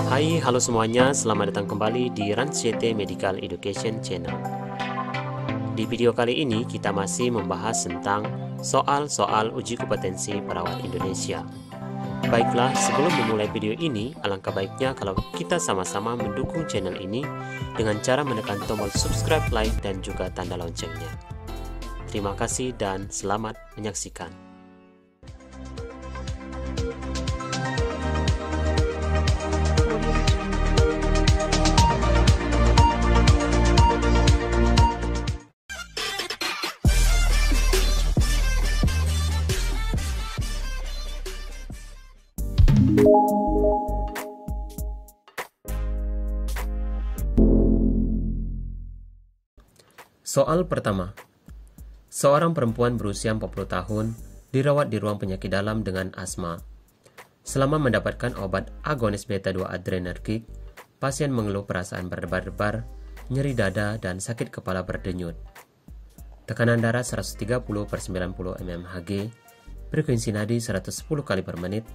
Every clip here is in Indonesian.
Hai, halo semuanya, selamat datang kembali di Rans CT Medical Education Channel. Di video kali ini kita masih membahas tentang soal-soal uji kompetensi perawat Indonesia. Baiklah, sebelum memulai video ini, alangkah baiknya kalau kita sama-sama mendukung channel ini dengan cara menekan tombol subscribe, like, dan juga tanda loncengnya. Terima kasih dan selamat menyaksikan. Soal pertama. Seorang perempuan berusia 40 tahun dirawat di ruang penyakit dalam dengan asma. Selama mendapatkan obat agonis beta-2 adrenergic, pasien mengeluh perasaan berdebar-debar, nyeri dada, dan sakit kepala berdenyut. Tekanan darah 130/90 mmHg, frekuensi nadi 110 kali per menit,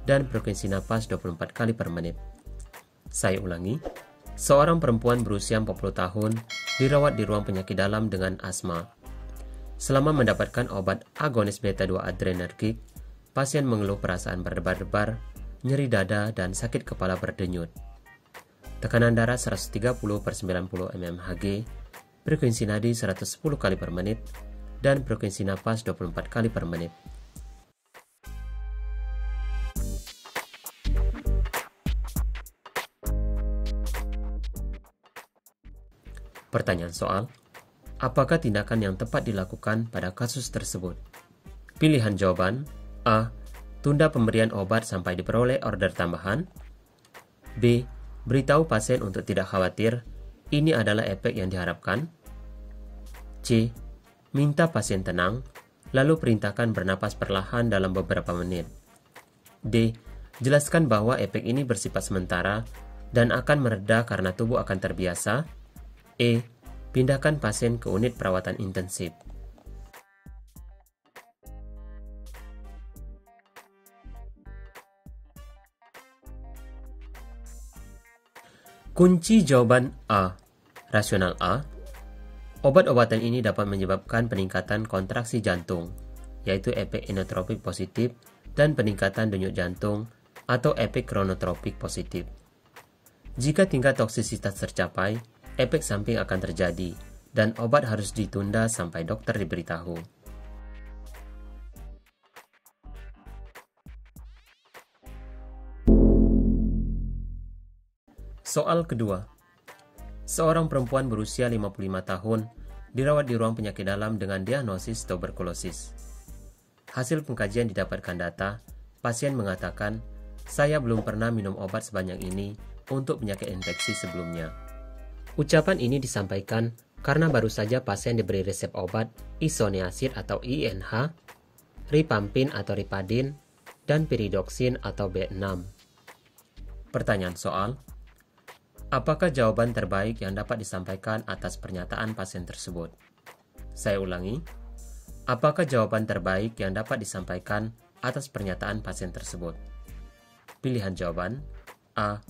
dan frekuensi napas 24 kali per menit. Saya ulangi, seorang perempuan berusia 40 tahun dirawat di ruang penyakit dalam dengan asma. Selama mendapatkan obat agonis beta-2 adrenergic, pasien mengeluh perasaan berdebar-debar, nyeri dada, dan sakit kepala berdenyut. Tekanan darah 130/90 mmHg, frekuensi nadi 110 kali per menit, dan frekuensi napas 24 kali per menit. Pertanyaan soal, apakah tindakan yang tepat dilakukan pada kasus tersebut? Pilihan jawaban: A. Tunda pemberian obat sampai diperoleh order tambahan. B. Beritahu pasien untuk tidak khawatir, ini adalah efek yang diharapkan. C. Minta pasien tenang, lalu perintahkan bernapas perlahan dalam beberapa menit. D. Jelaskan bahwa efek ini bersifat sementara dan akan mereda karena tubuh akan terbiasa. E. Pindahkan pasien ke unit perawatan intensif. Kunci jawaban A. Rasional A. Obat-obatan ini dapat menyebabkan peningkatan kontraksi jantung, yaitu efek inotropik positif, dan peningkatan denyut jantung atau efek kronotropik positif. Jika tingkat toksisitas tercapai, efek samping akan terjadi, dan obat harus ditunda sampai dokter diberitahu. Soal kedua. Seorang perempuan berusia 55 tahun dirawat di ruang penyakit dalam dengan diagnosis tuberkulosis. Hasil pengkajian didapatkan data, pasien mengatakan, "Saya belum pernah minum obat sebanyak ini untuk penyakit infeksi sebelumnya." Ucapan ini disampaikan karena baru saja pasien diberi resep obat isoniazid atau INH, rifampin atau ripadin, dan piridoksin atau B6. Pertanyaan soal, apakah jawaban terbaik yang dapat disampaikan atas pernyataan pasien tersebut? Saya ulangi, apakah jawaban terbaik yang dapat disampaikan atas pernyataan pasien tersebut? Pilihan jawaban: A.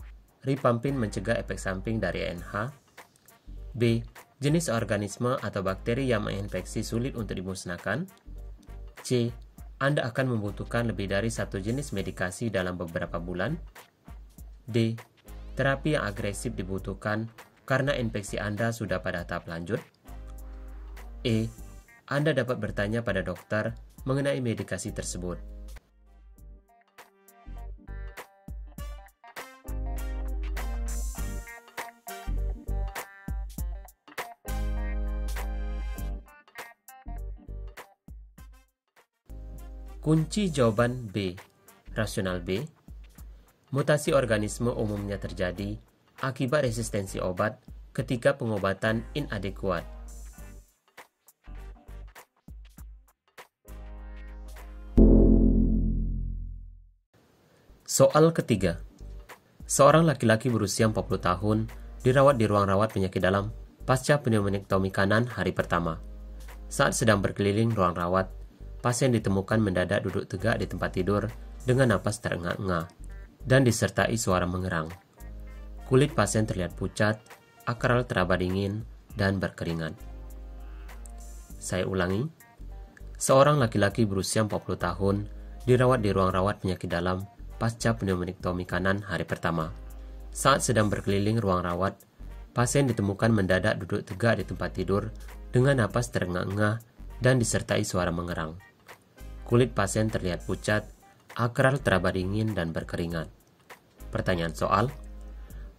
Rifampin mencegah efek samping dari INH. B. Jenis organisme atau bakteri yang menginfeksi sulit untuk dimusnahkan. C. Anda akan membutuhkan lebih dari satu jenis medikasi dalam beberapa bulan. D. Terapi yang agresif dibutuhkan karena infeksi Anda sudah pada tahap lanjut. E. Anda dapat bertanya pada dokter mengenai medikasi tersebut. Kunci jawaban B. Rasional B. Mutasi organisme umumnya terjadi akibat resistensi obat ketika pengobatan inadekuat. Soal ketiga. Seorang laki-laki berusia 40 tahun dirawat di ruang rawat penyakit dalam pasca pneumonektomi kanan hari pertama. Saat sedang berkeliling ruang rawat, pasien ditemukan mendadak duduk tegak di tempat tidur dengan napas terengah-engah dan disertai suara mengerang. Kulit pasien terlihat pucat, akral teraba dingin, dan berkeringat. Saya ulangi. Seorang laki-laki berusia 40 tahun dirawat di ruang rawat penyakit dalam pasca pneumoniktomi kanan hari pertama. Saat sedang berkeliling ruang rawat, pasien ditemukan mendadak duduk tegak di tempat tidur dengan napas terengah-engah dan disertai suara mengerang. Kulit pasien terlihat pucat, akral teraba dingin dan berkeringat. Pertanyaan soal,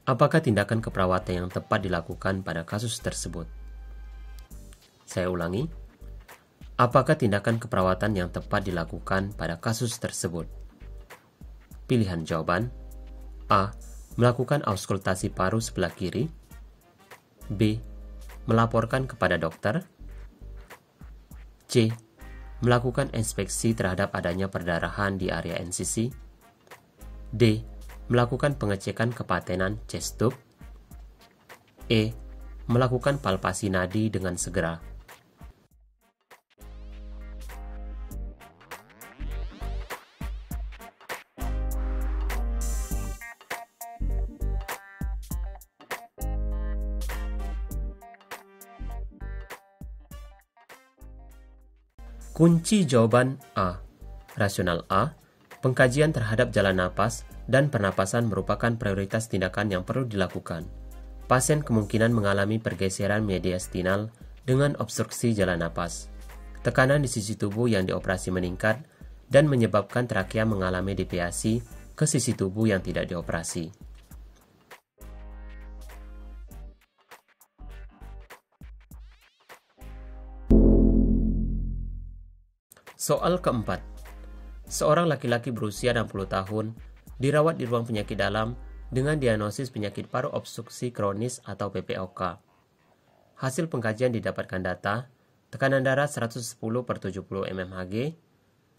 apakah tindakan keperawatan yang tepat dilakukan pada kasus tersebut? Saya ulangi, apakah tindakan keperawatan yang tepat dilakukan pada kasus tersebut? Pilihan jawaban, A. Melakukan auskultasi paru sebelah kiri, B. Melaporkan kepada dokter, C. Melakukan inspeksi terhadap adanya perdarahan di area NCC, D. Melakukan pengecekan kepatenan chest tube, E. Melakukan palpasi nadi dengan segera. Kunci jawaban A. Rasional A. Pengkajian terhadap jalan napas dan pernapasan merupakan prioritas tindakan yang perlu dilakukan. Pasien kemungkinan mengalami pergeseran mediastinal dengan obstruksi jalan napas. Tekanan di sisi tubuh yang dioperasi meningkat dan menyebabkan trakea mengalami deviasi ke sisi tubuh yang tidak dioperasi. Soal keempat. Seorang laki-laki berusia 60 tahun dirawat di ruang penyakit dalam dengan diagnosis penyakit paru obstruksi kronis atau PPOK. Hasil pengkajian didapatkan data tekanan darah 110/70 mmHg,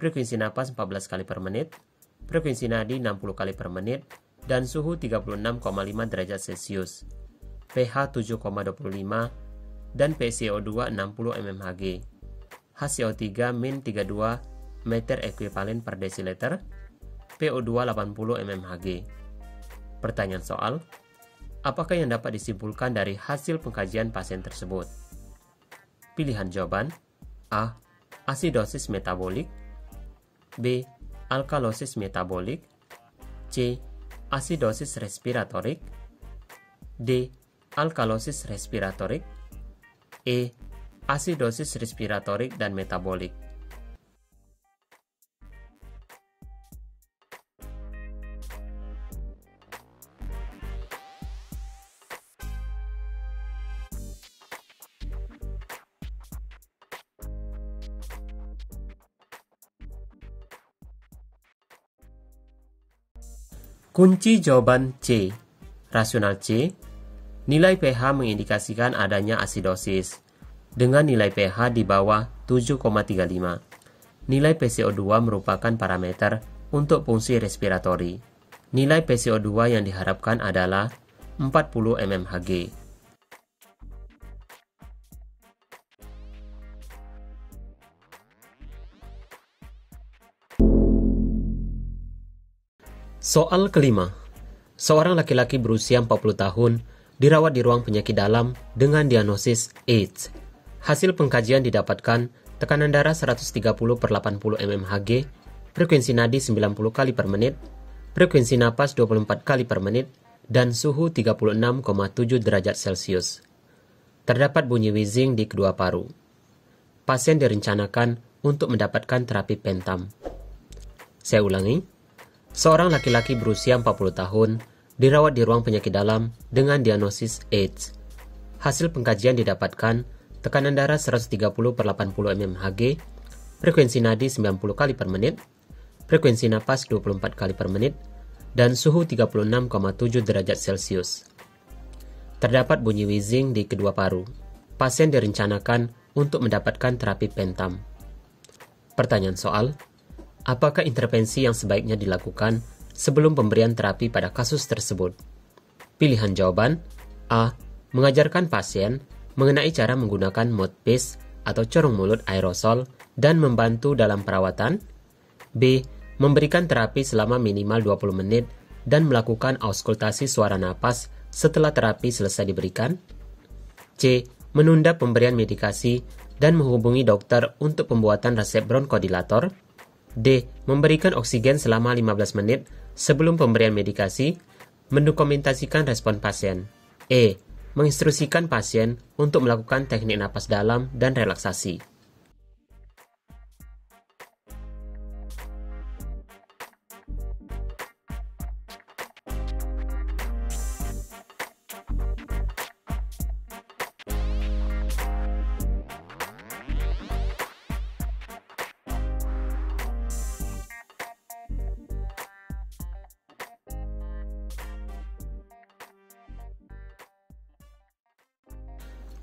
frekuensi napas 14 kali per menit, frekuensi nadi 60 kali per menit, dan suhu 36,5 derajat Celcius, pH 7,25, dan PCO2 60 mmHg. HCO3 min 32 meter ekuivalen per desiliter, PO2 80 mmHg. Pertanyaan soal, apakah yang dapat disimpulkan dari hasil pengkajian pasien tersebut? Pilihan jawaban, A. Asidosis metabolik, B. Alkalosis metabolik, C. Asidosis respiratorik, D. Alkalosis respiratorik, E. Asidosis respiratorik dan metabolik. Kunci jawaban C. Rasional C. Nilai pH mengindikasikan adanya asidosis dengan nilai pH di bawah 7,35. Nilai PCO2 merupakan parameter untuk fungsi respiratori. Nilai PCO2 yang diharapkan adalah 40 mmHg. Soal kelima. Seorang laki-laki berusia 40 tahun dirawat di ruang penyakit dalam dengan diagnosis AIDS. Hasil pengkajian didapatkan tekanan darah 130/80 mmHg, frekuensi nadi 90 kali per menit, frekuensi napas 24 kali per menit, dan suhu 36,7 derajat Celcius. Terdapat bunyi wheezing di kedua paru. Pasien direncanakan untuk mendapatkan terapi pentam. Saya ulangi. Seorang laki-laki berusia 40 tahun dirawat di ruang penyakit dalam dengan diagnosis AIDS. Hasil pengkajian didapatkan tekanan darah 130/80 mmHg, frekuensi nadi 90 kali per menit, frekuensi napas 24 kali per menit, dan suhu 36,7 derajat Celcius. Terdapat bunyi wheezing di kedua paru. Pasien direncanakan untuk mendapatkan terapi pentam. Pertanyaan soal, apakah intervensi yang sebaiknya dilakukan sebelum pemberian terapi pada kasus tersebut? Pilihan jawaban, A. Mengajarkan pasien mengenai cara menggunakan mouthpiece atau corong mulut aerosol dan membantu dalam perawatan, B. Memberikan terapi selama minimal 20 menit dan melakukan auskultasi suara napas setelah terapi selesai diberikan? C. Menunda pemberian medikasi dan menghubungi dokter untuk pembuatan resep bronkodilator? D. Memberikan oksigen selama 15 menit sebelum pemberian medikasi, mendokumentasikan respon pasien. E. Menginstruksikan pasien untuk melakukan teknik napas dalam dan relaksasi.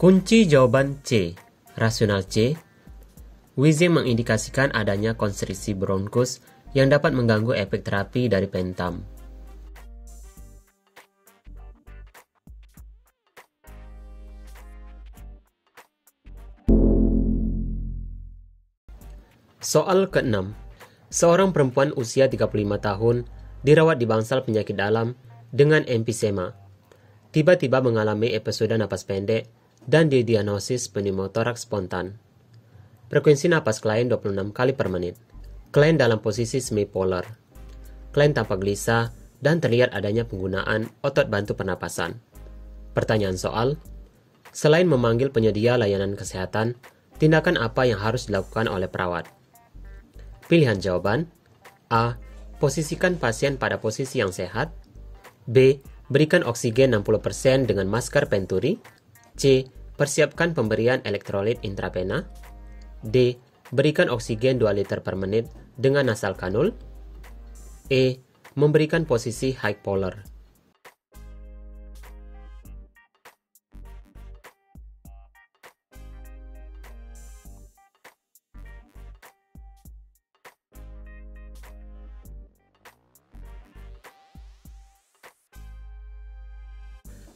Kunci jawaban C. Rasional C. Wheezing mengindikasikan adanya konstriksi bronkus yang dapat mengganggu efek terapi dari pentam. Soal ke-6. Seorang perempuan usia 35 tahun dirawat di bangsal penyakit dalam dengan emfisema. Tiba-tiba mengalami episode napas pendek dan didiagnosis pneumotoraks spontan. Frekuensi napas klien 26 kali per menit. Klien dalam posisi semipolar. Klien tampak gelisah dan terlihat adanya penggunaan otot bantu pernapasan. Pertanyaan soal, selain memanggil penyedia layanan kesehatan, tindakan apa yang harus dilakukan oleh perawat? Pilihan jawaban: A. Posisikan pasien pada posisi yang sehat. B. Berikan oksigen 60% dengan masker Venturi. C. Persiapkan pemberian elektrolit intravena. D. Berikan oksigen 2 liter per menit dengan nasal kanul. E. Memberikan posisi high polar.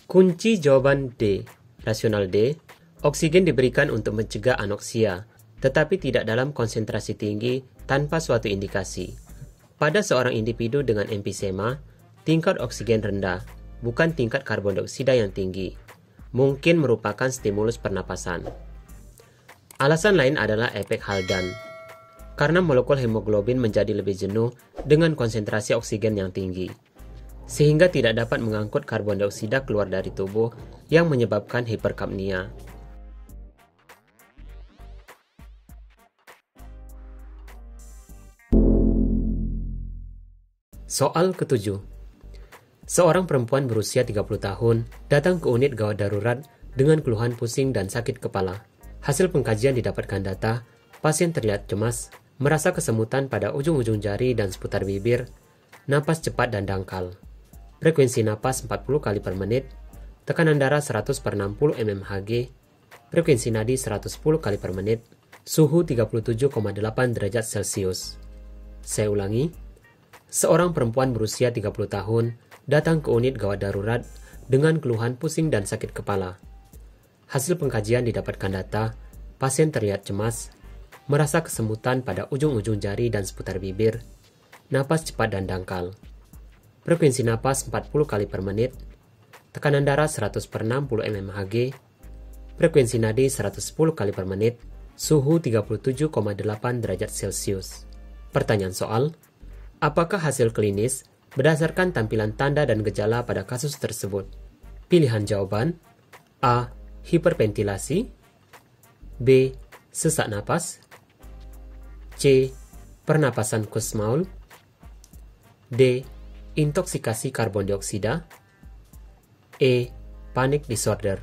Kunci jawaban D. Rasional D. Oksigen diberikan untuk mencegah anoksia, tetapi tidak dalam konsentrasi tinggi tanpa suatu indikasi. Pada seorang individu dengan emfisema, tingkat oksigen rendah, bukan tingkat karbon dioksida yang tinggi, mungkin merupakan stimulus pernapasan. Alasan lain adalah efek Haldan, karena molekul hemoglobin menjadi lebih jenuh dengan konsentrasi oksigen yang tinggi, sehingga tidak dapat mengangkut karbon dioksida keluar dari tubuh yang menyebabkan hiperkapnia. Soal ke-7. Seorang perempuan berusia 30 tahun datang ke unit gawat darurat dengan keluhan pusing dan sakit kepala. Hasil pengkajian didapatkan data, pasien terlihat cemas, merasa kesemutan pada ujung-ujung jari dan seputar bibir, napas cepat dan dangkal. Frekuensi napas 40 kali per menit, tekanan darah 100/60 mmHg, frekuensi nadi 110 kali per menit, suhu 37,8 derajat Celcius. Saya ulangi, seorang perempuan berusia 30 tahun datang ke unit gawat darurat dengan keluhan pusing dan sakit kepala. Hasil pengkajian didapatkan data, pasien terlihat cemas, merasa kesemutan pada ujung-ujung jari dan seputar bibir, napas cepat dan dangkal. Frekuensi napas 40 kali per menit, tekanan darah 100/60 mmHg, frekuensi nadi 110 kali per menit, suhu 37,8 derajat Celcius. Pertanyaan soal, apakah hasil klinis berdasarkan tampilan tanda dan gejala pada kasus tersebut? Pilihan jawaban: A. Hiperventilasi. B. Sesak napas. C. Pernapasan Kussmaul. D. Intoksikasi karbon dioksida. E. Panic disorder.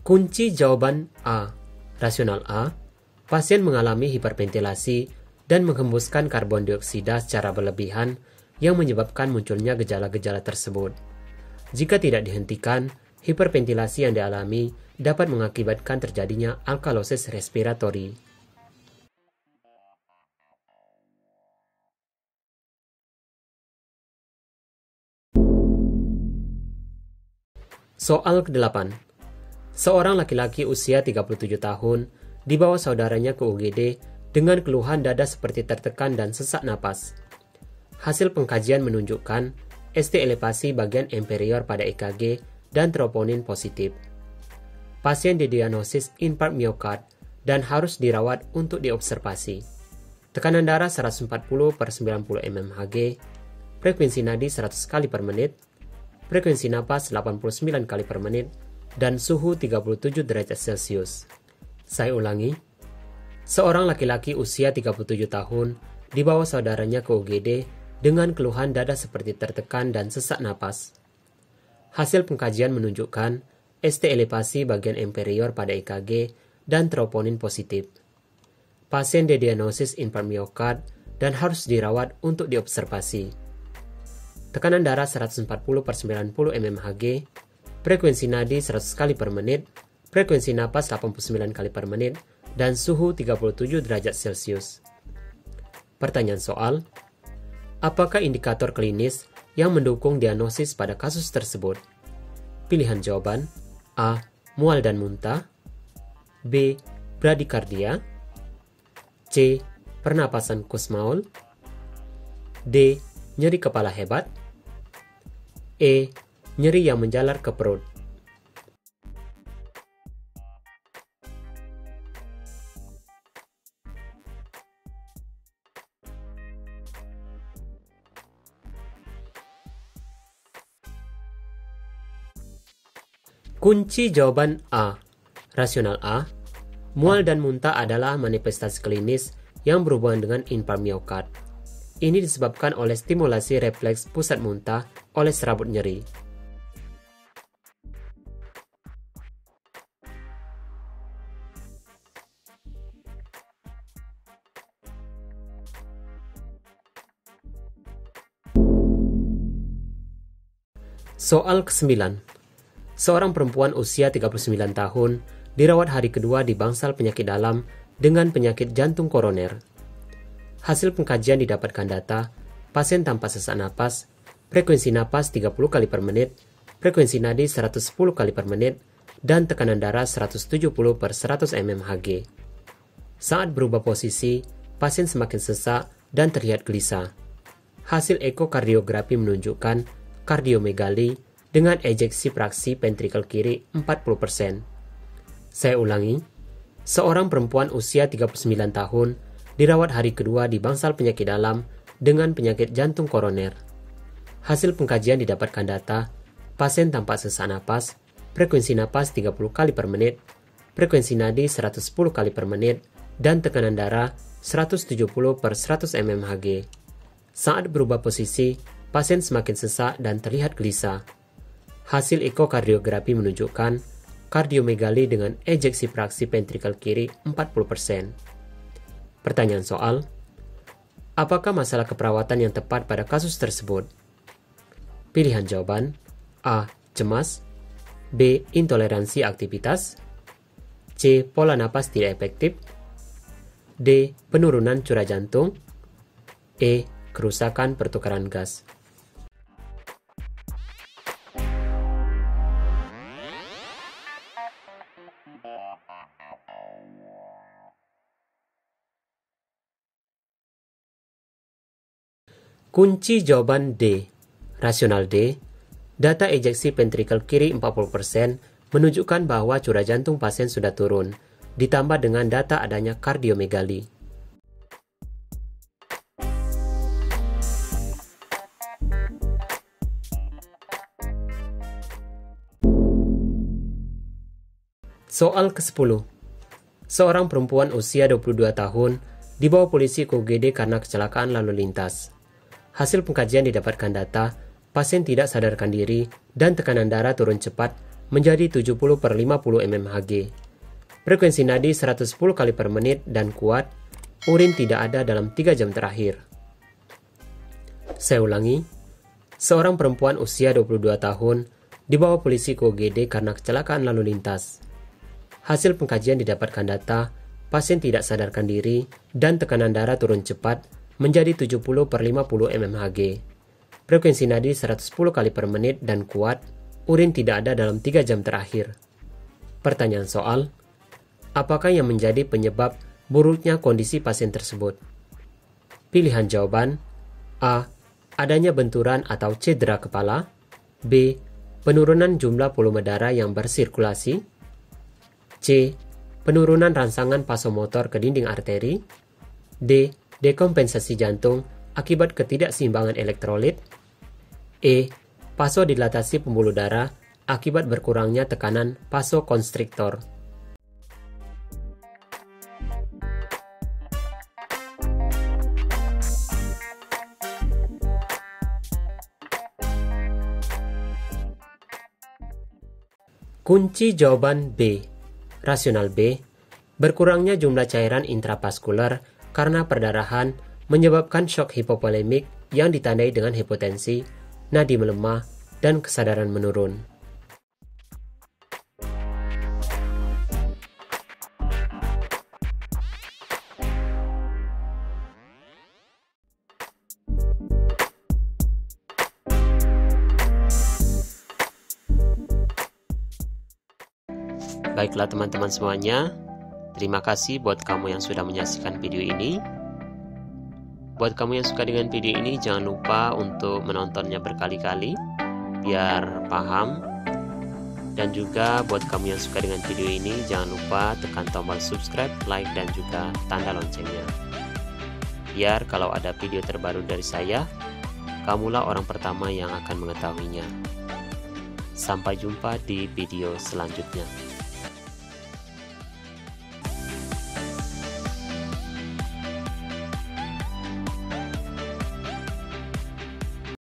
Kunci jawaban A. Rasional A. Pasien mengalami hiperventilasi dan menghembuskan karbon dioksida secara berlebihan yang menyebabkan munculnya gejala-gejala tersebut. Jika tidak dihentikan, hiperventilasi yang dialami dapat mengakibatkan terjadinya alkalosis respiratori. Soal ke-8. Seorang laki-laki usia 37 tahun dibawa saudaranya ke UGD dengan keluhan dada seperti tertekan dan sesak napas. Hasil pengkajian menunjukkan ST elevasi bagian inferior pada EKG dan troponin positif. Pasien didiagnosis infark miokard dan harus dirawat untuk diobservasi. Tekanan darah 140/90 mmHg, frekuensi nadi 100 kali per menit, frekuensi napas 89 kali per menit, dan suhu 37 derajat Celcius. Saya ulangi, seorang laki-laki usia 37 tahun dibawa saudaranya ke UGD dengan keluhan dada seperti tertekan dan sesak napas. Hasil pengkajian menunjukkan ST elevasi bagian inferior pada EKG dan troponin positif. Pasien didiagnosis infark miokard dan harus dirawat untuk diobservasi. Tekanan darah 140/90 mmHg, frekuensi nadi 100 kali per menit, frekuensi napas 89 kali per menit, dan suhu 37 derajat Celcius. Pertanyaan soal, apakah indikator klinis yang mendukung diagnosis pada kasus tersebut? Pilihan jawaban: A. Mual dan muntah, B. Bradikardia, C. Pernapasan kusmaul, D. Nyeri kepala hebat, E. Nyeri yang menjalar ke perut. Kunci jawaban A. Rasional A. Mual dan muntah adalah manifestasi klinis yang berhubungan dengan infark miokard. Ini disebabkan oleh stimulasi refleks pusat muntah oleh serabut nyeri. Soal ke-9. Seorang perempuan usia 39 tahun dirawat hari kedua di bangsal penyakit dalam dengan penyakit jantung koroner. Hasil pengkajian didapatkan data, pasien tanpa sesak napas, frekuensi napas 30 kali per menit, frekuensi nadi 110 kali per menit, dan tekanan darah 170/100 mmHg. Saat berubah posisi, pasien semakin sesak dan terlihat gelisah. Hasil ekokardiografi menunjukkan kardiomegali dengan ejeksi fraksi ventrikel kiri 40%. Saya ulangi, seorang perempuan usia 39 tahun dirawat hari kedua di bangsal penyakit dalam dengan penyakit jantung koroner. Hasil pengkajian didapatkan data, pasien tanpa sesak napas, frekuensi napas 30 kali per menit, frekuensi nadi 110 kali per menit, dan tekanan darah 170/100 mmHg. Saat berubah posisi, pasien semakin sesak dan terlihat gelisah. Hasil ekokardiografi menunjukkan kardiomegali dengan ejeksi fraksi ventrikel kiri 40%. Pertanyaan soal, apakah masalah keperawatan yang tepat pada kasus tersebut? Pilihan jawaban: A. Cemas, B. Intoleransi aktivitas, C. Pola napas tidak efektif, D. Penurunan curah jantung, E. Kerusakan pertukaran gas. Kunci jawaban D. Rasional D. Data ejeksi ventrikel kiri 40% menunjukkan bahwa curah jantung pasien sudah turun, ditambah dengan data adanya kardiomegali. Soal ke-10. Seorang perempuan usia 22 tahun dibawa polisi ke UGD karena kecelakaan lalu lintas. Hasil pengkajian didapatkan data, pasien tidak sadarkan diri dan tekanan darah turun cepat menjadi 70/50 mmHg. Frekuensi nadi 110 kali per menit dan kuat, urin tidak ada dalam 3 jam terakhir. Saya ulangi, seorang perempuan usia 22 tahun dibawa polisi ke UGD karena kecelakaan lalu lintas. Hasil pengkajian didapatkan data, pasien tidak sadarkan diri dan tekanan darah turun cepat menjadi 70/50 mmHg. Frekuensi nadi 110 kali per menit dan kuat, urin tidak ada dalam 3 jam terakhir. Pertanyaan soal, apakah yang menjadi penyebab buruknya kondisi pasien tersebut? Pilihan jawaban: A. Adanya benturan atau cedera kepala. B. Penurunan jumlah volume darah yang bersirkulasi. C. Penurunan rangsangan vasomotor ke dinding arteri. D. Dekompensasi jantung akibat ketidakseimbangan elektrolit. E. Vasodilatasi pembuluh darah akibat berkurangnya tekanan vasokonstriktor. Kunci jawaban B. Rasional B. Berkurangnya jumlah cairan intravaskular karena perdarahan menyebabkan shock hipovolemik yang ditandai dengan hipotensi, nadi melemah, dan kesadaran menurun. Baiklah teman-teman semuanya, terima kasih buat kamu yang sudah menyaksikan video ini. Buat kamu yang suka dengan video ini, jangan lupa untuk menontonnya berkali-kali biar paham. Dan juga buat kamu yang suka dengan video ini, jangan lupa tekan tombol subscribe, like, dan juga tanda loncengnya. Biar kalau ada video terbaru dari saya, kamulah orang pertama yang akan mengetahuinya. Sampai jumpa di video selanjutnya.